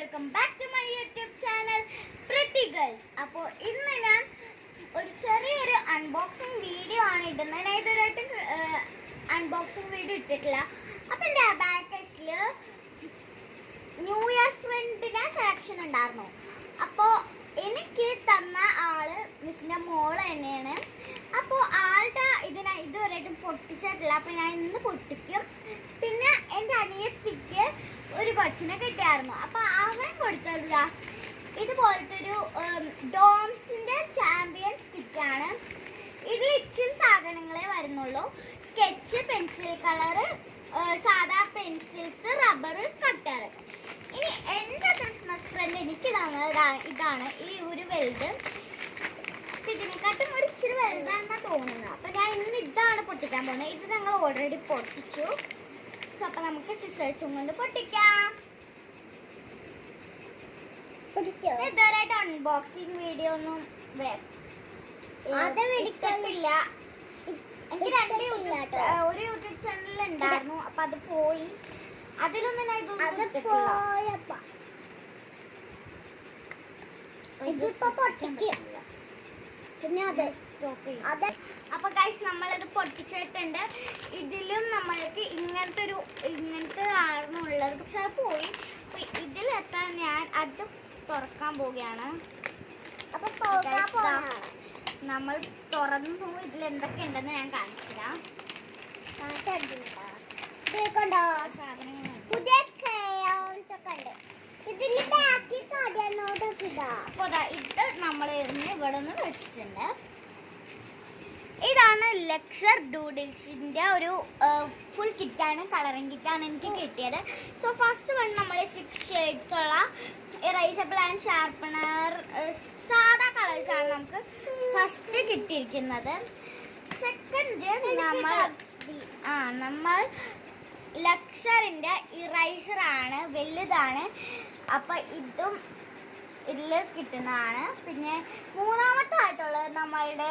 Welcome back to my YouTube channel pretty girls. അപ്പോൾ ഇന്ന് ഞാൻ ഒരു ചെറിയൊരു അൺബോക്സിങ് വീഡിയോ ആണ് ഇടുന്നത്. ഞാൻ ഇതുവരെയായിട്ട് അൺബോക്സിങ് വീഡിയോ ഇട്ടിട്ടില്ല. അപ്പം എൻ്റെ അബാക്കസിൽ ന്യൂ ഇയർ ഫ്രണ്ടിൻ്റെ സെലക്ഷൻ ഉണ്ടായിരുന്നു. അപ്പോൾ എനിക്ക് തന്ന ആള് മിസ്സിൻ്റെ മോള് തന്നെയാണ്. അപ്പോൾ ആളുടെ ഇതുവരെയായിട്ടും പൊട്ടിച്ചിട്ടില്ല. അപ്പോൾ ഞാൻ ഇന്ന് പൊട്ടിക്കും. പിന്നെ എൻ്റെ അനിയത്തിക്ക് ഒരു കൊച്ചിനെ കിട്ടിയായിരുന്നു. അപ്പോൾ അവൻ കൊടുത്തത് ഇതുപോലത്തെ ഒരു ഡോംസിൻ്റെ ചാമ്പ്യൻസ് കിറ്റാണ്. ഇതിൽ ഇച്ചിരി സാധനങ്ങളെ വരുന്നുള്ളൂ. സ്കെച്ച്, പെൻസിൽ കളറ്, സാധാ പെൻസിൽസ്, റബ്ബർ, കട്ടർ. ഇനി എൻ്റെ ക്രിസ്മസ് ഫ്രണ്ട് എനിക്ക് തന്നത് ഇതാണ്, ഈ ഒരു വലുത്. ഇതിനെക്കാട്ടും ഒരു ഇച്ചിരി വലുതാണെന്നാണ് തോന്നുന്നത്. അപ്പം ഞാൻ ഇന്ന് ഇതാണ് പൊട്ടിക്കാൻ പോകുന്നത്. ഇത് ഞങ്ങൾ ഓൾറെഡി പൊട്ടിച്ചു. സോ അപ്പം നമുക്ക് സിസേഴ്സും കൊണ്ട് പൊട്ടിക്കാം. ഇതുവരെയായിട്ട് അൺബോക്സിങ് വീഡിയോ ഒന്നും എടുത്തിട്ടില്ല. എനിക്ക് ഒരു യൂട്യൂബ് ചാനൽ ഉണ്ടായിരുന്നു. അപ്പൊ അത് പോയി. അതിലൊന്നും ഞാൻ അപ്പൊ ഗൈസ് നമ്മളിത് പൊട്ടിച്ചിട്ടുണ്ട്. ഇതിലും നമ്മൾക്ക് ഇങ്ങനത്തെ ആയിരുന്നു ഉള്ളത്. പക്ഷെ അത് പോയി. അപ്പൊ ഇതിലെത്താൻ ഞാൻ അത് തുറക്കാൻ പോവുകയാണ്. അപ്പൊ നമ്മൾ തുറന്നു ഇതിൽ എന്തൊക്കെ ഉണ്ടെന്ന് ഞാൻ കാണിച്ചില്ല. ഇത് നമ്മൾ ഇവിടെ നിന്ന് വെച്ചിട്ടുണ്ട്. ഇതാണ് ലെക്സർ ഡൂഡിൽസിന്റെ ഒരു ഫുൾ കിറ്റാണ്, കളറിംഗ് കിറ്റാണ് എനിക്ക് കിട്ടിയത്. സോ ഫസ്റ്റ് വൺ നമ്മുടെ 6 ഷെയ്ഡ്സ് ഉള്ള ഇറേസബിൾ ആൻഡ് ഷാർപ്പണർ, സാധാ കളേഴ്സ് ആണ് നമുക്ക് ഫസ്റ്റ് കിട്ടിയിരിക്കുന്നത്. സെക്കൻഡ് നമ്മൾ ലെക്സറിന്റെ ഇറൈസർ ആണ്, വലുതാണ്. അപ്പൊ ഇതും ഇതിൽ കിട്ടുന്നതാണ്. പിന്നെ മൂന്നാമത്തെ ആയിട്ടുള്ളത് നമ്മളുടെ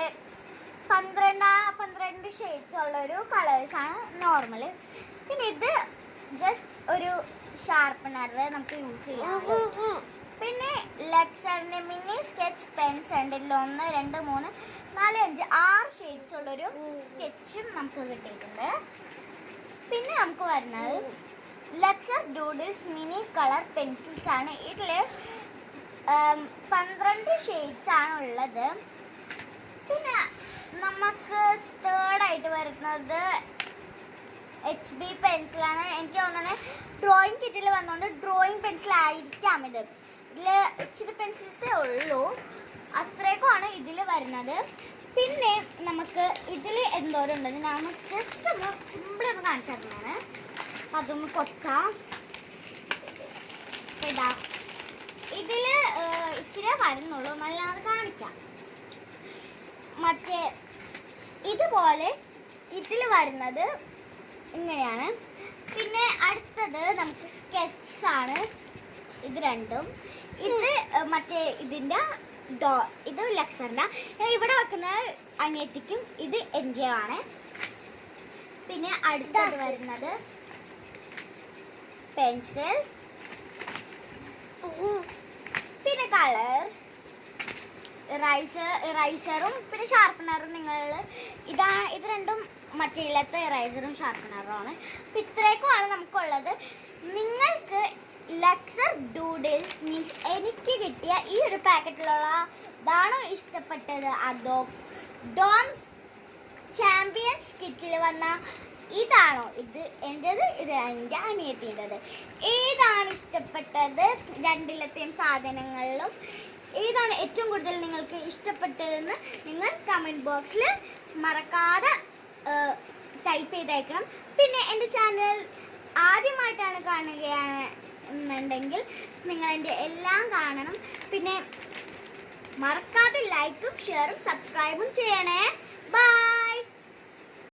12 ഷെയ്ഡ്സ് ഉള്ള ഒരു കളേഴ്സാണ്, നോർമൽ. പിന്നെ ഇത് ജസ്റ്റ് ഒരു ഷാർപ്പണർ നമുക്ക് യൂസ് ചെയ്യാം. പിന്നെ ലെക്സറിന്റെ മിനി സ്കെച്ച് പെൻസ് ഉണ്ട്. ഇതിൽ 1, 2, 3, 4, 5, 6 ഷെയ്ഡ്സ് ഉള്ളൊരു സ്കെച്ചും നമുക്ക് കിട്ടിയിട്ടുണ്ട്. പിന്നെ നമുക്ക് വരുന്നത് ലെക്സർ ഡൂഡിൽസ് മിനി കളർ പെൻസിൽസ് ആണ്. ഇതിൽ 12 ഷെയ്ഡ്സ് ആണ് ഉള്ളത്. പിന്നെ നമുക്ക് തേർഡായിട്ട് വരുന്നത് HB പെൻസിലാണ്. എനിക്ക് തോന്നുന്നത് ഡ്രോയിങ് കിറ്റിൽ വന്നുകൊണ്ട് ഡ്രോയിങ് പെൻസിൽ ആയിരിക്കാം ഇത്. ഇതിൽ ഇച്ചിരി പെൻസിൽസേ ഉള്ളൂ, അത്രയൊക്കെയാണ് ഇതിൽ വരുന്നത്. പിന്നെ നമുക്ക് ഇതിൽ എന്തോരം ഉണ്ടെന്ന് നമുക്ക് ജസ്റ്റ് ഒന്ന് സിമ്പിൾ ഒന്ന് കാണിച്ചു തരുന്നതാണ്. അപ്പം അതൊന്ന് കൊത്താം. ഇതാ ഇതിൽ ഇച്ചിരി വരുന്നുള്ളൂ, നല്ലത് കാണിക്കാം. മറ്റേ ഇതുപോലെ ഇതിൽ വരുന്നത് ഇങ്ങനെയാണ്. പിന്നെ അടുത്തത് നമുക്ക് സ്കെച്ച് ആണ്. ഇത് രണ്ടും. ഇത് മറ്റേ ഇതിൻ്റെ ഇത് ലെക്സറിൻ്റെ. ഇവിടെ വെക്കുന്ന അനിയത്തിക്കും ഇത് എൻ്റെ ആണ്. പിന്നെ അടുത്തത് വരുന്നത് പെൻസിൽസ്, പിന്നെ കളേഴ്സ്, ഇറൈസറും പിന്നെ ഷാർപ്പണറും. ഇത് രണ്ടും മറ്റേ ഇല്ലാത്ത ഇറൈസറും ഷാർപ്പണറും ആണ്. അപ്പം ഇത്രയൊക്കെയാണ് നമുക്കുള്ളത്. നിങ്ങൾക്ക് ലെക്സർ ഡൂഡിൽസ് മീൻസ് എനിക്ക് കിട്ടിയ ഈ ഒരു പാക്കറ്റിലുള്ള ഇതാണോ ഇഷ്ടപ്പെട്ടത്, അതോ ഡോംസ് ചാമ്പ്യൻസ് കിറ്റിൽ വന്ന ഇതാണോ? ഇത് എൻ്റെത്, ഇത് എൻ്റെ അനിയത്തിൻ്റെത്. ഏതാണ് ഇഷ്ടപ്പെട്ടത്? രണ്ടിലത്തെയും സാധനങ്ങളിലും ഏതാണ് ഏറ്റവും കൂടുതൽ നിങ്ങൾക്ക് ഇഷ്ടപ്പെട്ടതെന്ന് നിങ്ങൾ കമൻറ്റ് ബോക്സിൽ മറക്കാതെ ടൈപ്പ് ചെയ്തേക്കണം. പിന്നെ എൻ്റെ ചാനൽ ആദ്യമായിട്ടാണ് കാണുകയാണെന്നുണ്ടെങ്കിൽ നിങ്ങൾ എൻ്റെ എല്ലാം കാണണം. പിന്നെ മറക്കാതെ ലൈക്കും ഷെയറും സബ്സ്ക്രൈബും ചെയ്യണേ. ബൈ.